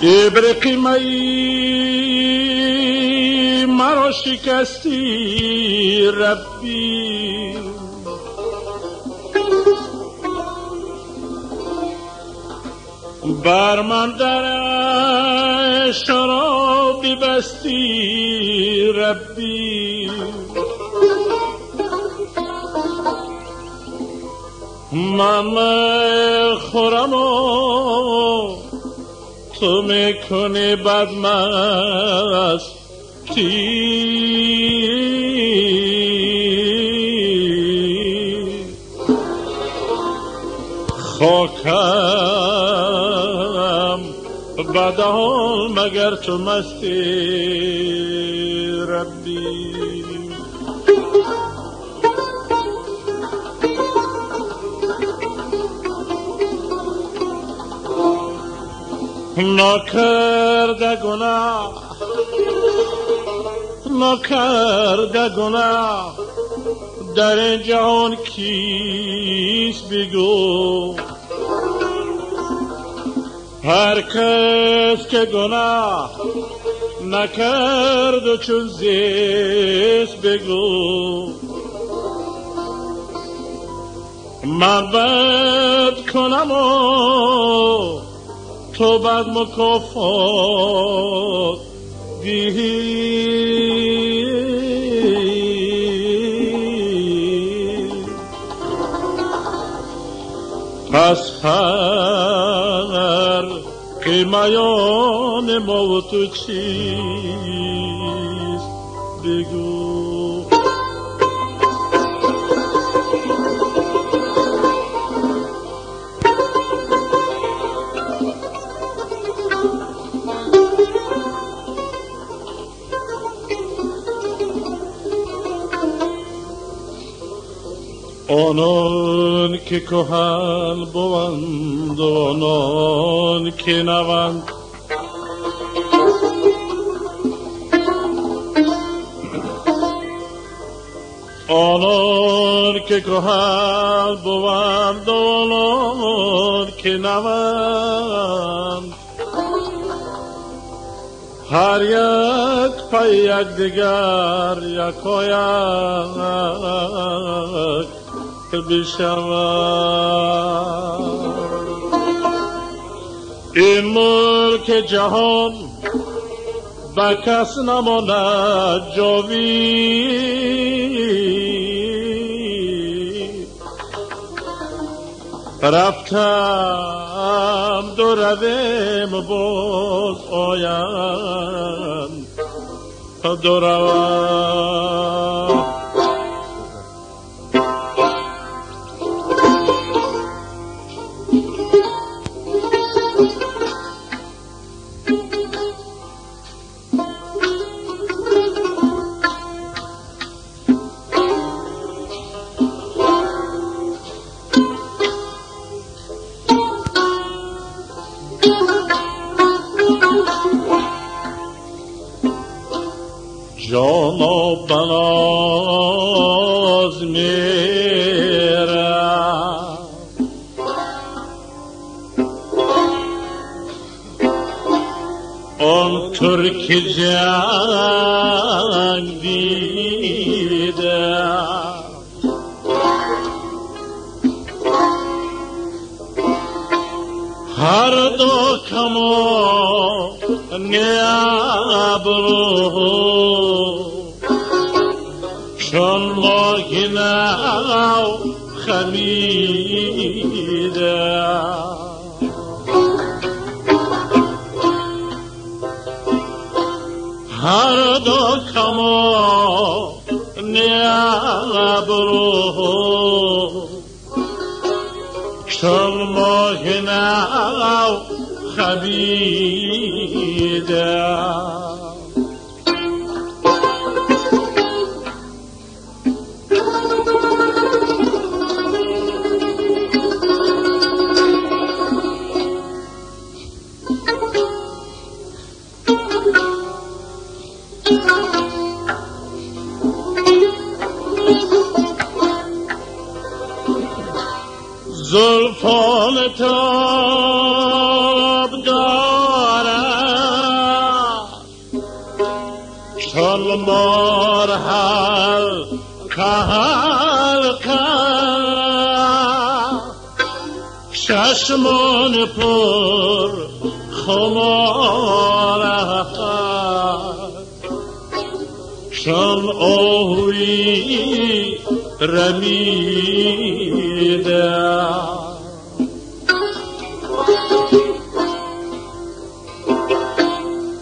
ابرقی مرا شکستی ربی، بر من در شرابی بستی ربی. من خورم و تو میکنی بدمستی، خاکم بدحال مگر تو مستی ربی. نکرده گناه در این جهان کیست بگو، هر کس که گناه نکرد و چون زیست بگو. من بد کنم و تو بد مکافات دهی، پس فرق میان ما و تو چیست بگو. آنان که کهن بوند و آنان که نوند، آنان که کهن بوند و آنان که نوند، هر یک پای یک دیگر یکایک بشود. این ملک جهان به کس نماند جاوید، رفتم دو رویم باز آیند دو روم. جانا بناز میرم آن ترک جنگ دیدم، هر دو کمان ابرو چون ماهی نو خمیدم، هر دو کمان ابرو چون ماهی نو خمیدم. زلفان تاب دارد مرحل که چشمان پر خمار چون آهوی رمیده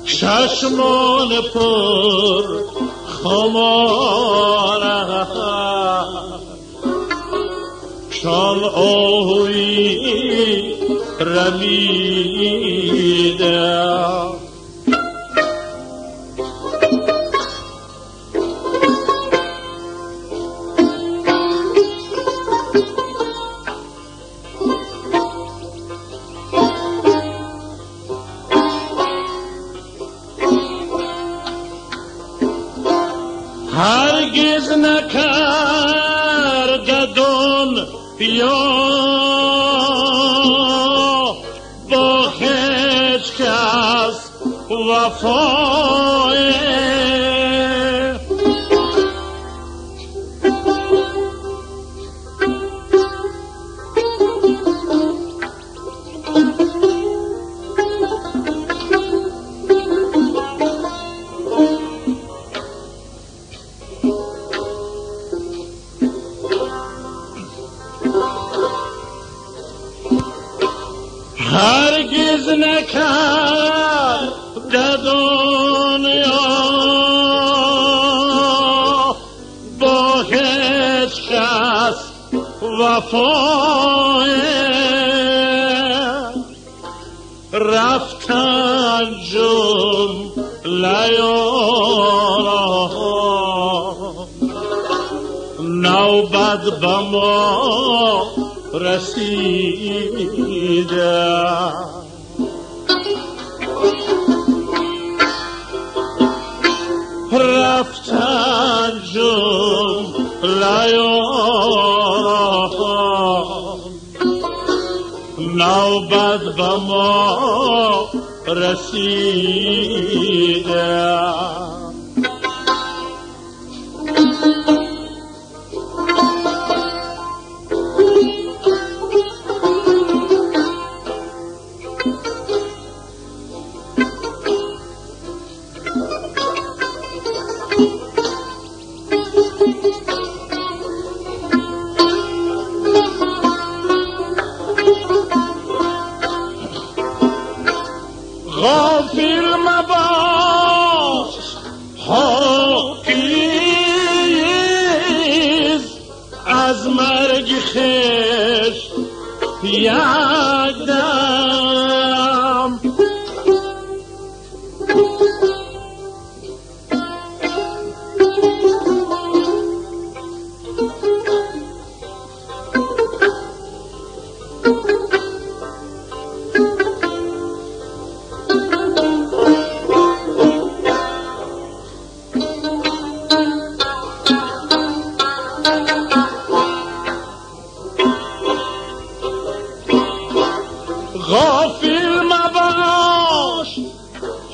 چشمان پر خمار چون آهوی رمیده هرگز نکرده دنیا با هیچ کس وفای هرگز نکرده دنیا با هیچ کس وفای رفتن جمله یاران نوبت به ما رسیده رفتن جمله یاران نوبت به ما رسیده غافل مباش حافظ از مرگ خویش یک دم غافل مباش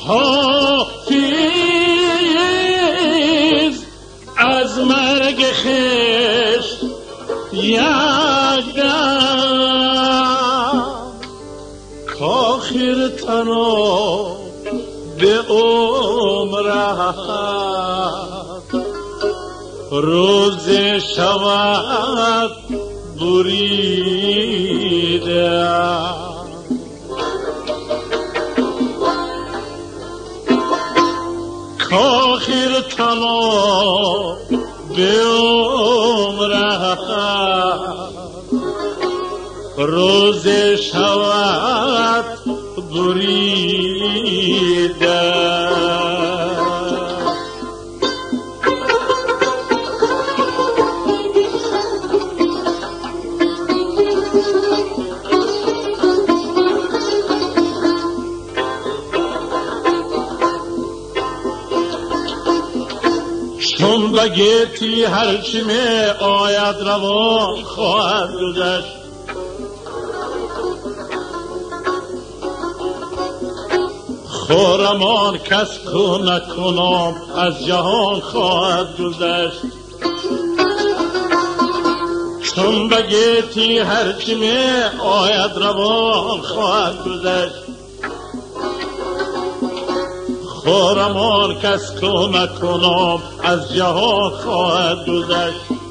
حافظ از مرگ خویش یک دم کآخر تنها به عمرت روز شود بریده کآخر تنها به عمرت روز شود بریده چون بگیتی هرچی می آید روان خواهد گذشت خورمان کس کو نکنم از جهان خواهد گذشت. چون بگیتی هرچی می آید روان خواهد گذشت. خورمان کس کو نکنم از جهان خواهد گذشت.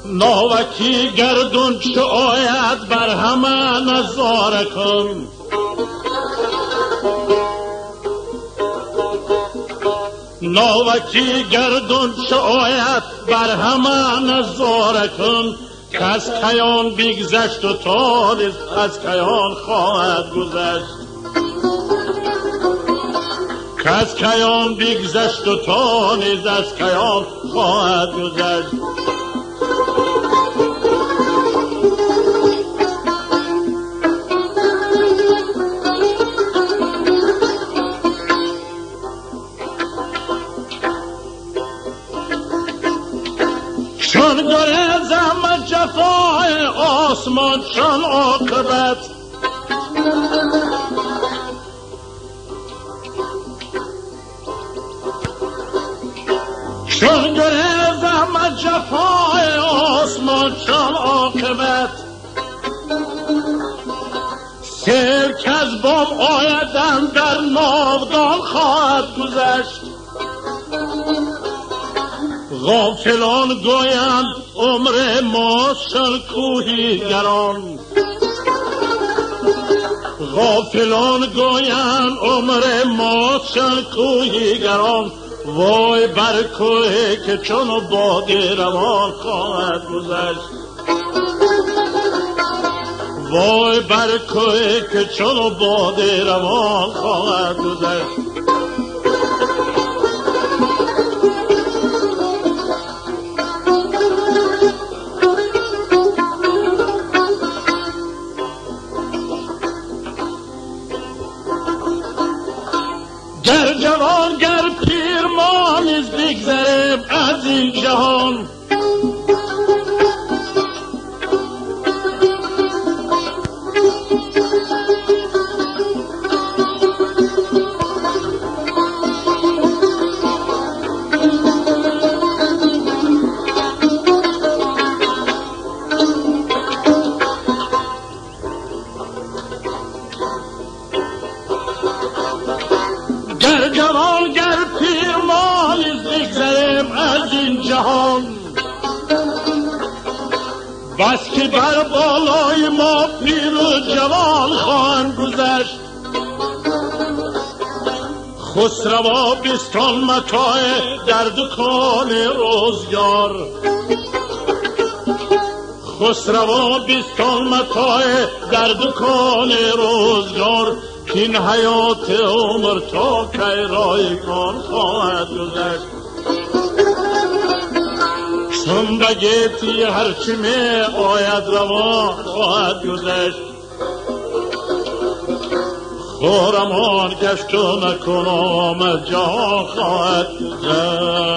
ناوکی گردون چو آید بر همه نظاره کن. ناوکی گردون چو آید بر همه نظاره کن. که از کیان بگذشت و تا نیز از کیان خواهد گذشت. که از کیان بگذشت و تا نیز از کیان خواهد گذشت. چون گریزم جفای آسمان چون عاقبت. چون گریزم جفای آسمان چون عاقبت. سیل که از بام آیدن در ناودان خواهد گذشت. غافلان گویند عمر ما شل کوهیگران. غافلان گویند عمر ما شل کوهیگران. وای بر کوهی که چون باد روان خواهد گذشت. وای بر کوهی که چون باد روان خواهد گذشت. گر جوان گر پیر ما نیز بگذریم از این جهان. گر جوان گر پیر ما نیز بگذریم از این جهان. بس که بر بالای ما پیر و جوان خواهند گذشت. خسروا بستان متاع در دکان روزگار. خسروا بستان متاع در دکان روزگار. این حیات عمر تا کی رایگان خواهد گذشت. چون بگیتی هرچی می آید روان خواهد گذشت. خورمان گشت و نکنم از جهان خواهد گذشت.